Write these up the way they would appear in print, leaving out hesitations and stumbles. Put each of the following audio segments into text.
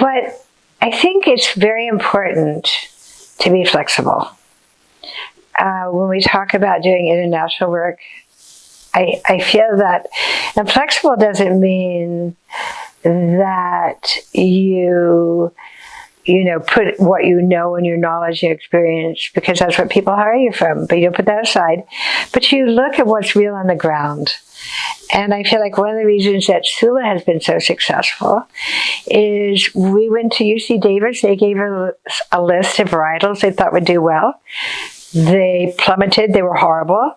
what I think it's very important to be flexible. When we talk about doing international work, I feel that, and flexible doesn't mean that you put what you know and your knowledge and your experience, because that's what people hire you from, but you don't put that aside. But you look at what's real on the ground. And I feel like one of the reasons that Sula has been so successful is we went to UC Davis. They gave us a list of varietals they thought would do well. They plummeted. They were horrible.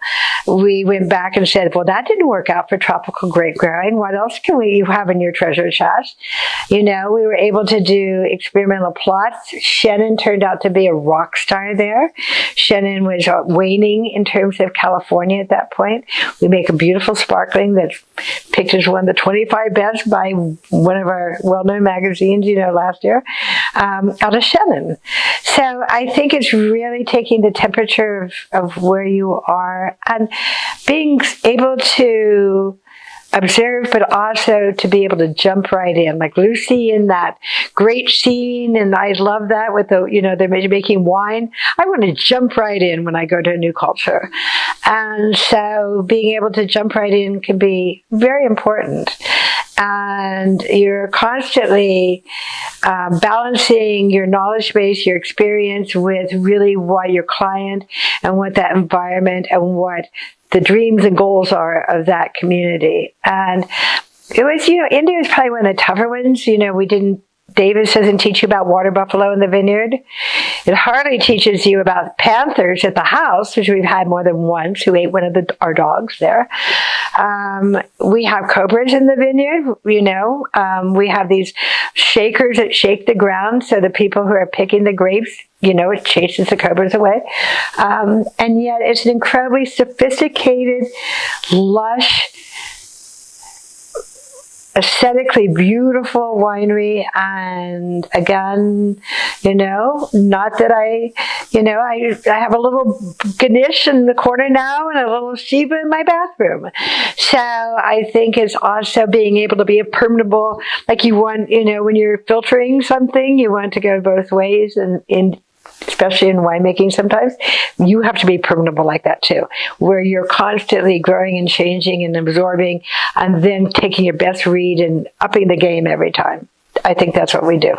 We went back and said, well, that didn't work out for tropical grape growing. What else can you have in your treasure chest? We were able to do experimental plots. Chenin turned out to be a rock star there. Chenin was waning in terms of California at that point. We make a beautiful sparkling that's picked as one of the 25 best by one of our well-known magazines, last year, out of Chenin. So I think it's really taking the temperature of where you are and being able to observe, but also to be able to jump right in. Like Lucy in that great scene, and I love that with they're making wine. I want to jump right in when I go to a new culture. And so being able to jump right in can be very important. And you're constantly balancing your knowledge base, your experience with really what your client and what that environment and what the dreams and goals are of that community. And it was, India was probably one of the tougher ones. Davis doesn't teach you about water buffalo in the vineyard. It hardly teaches you about panthers at the house, which we've had more than once, who ate one of our dogs there. We have cobras in the vineyard, we have these shakers that shake the ground so the people who are picking the grapes, it chases the cobras away. And yet it's an incredibly sophisticated, lush, aesthetically beautiful winery. And again, not that I have a little Ganesh in the corner now and a little Shiva in my bathroom. So I think it's also being able to be a permeable, like you want, when you're filtering something, you want to go both ways, and especially in winemaking sometimes, you have to be permeable like that too, where you're constantly growing and changing and absorbing and then taking your best read and upping the game every time. I think that's what we do.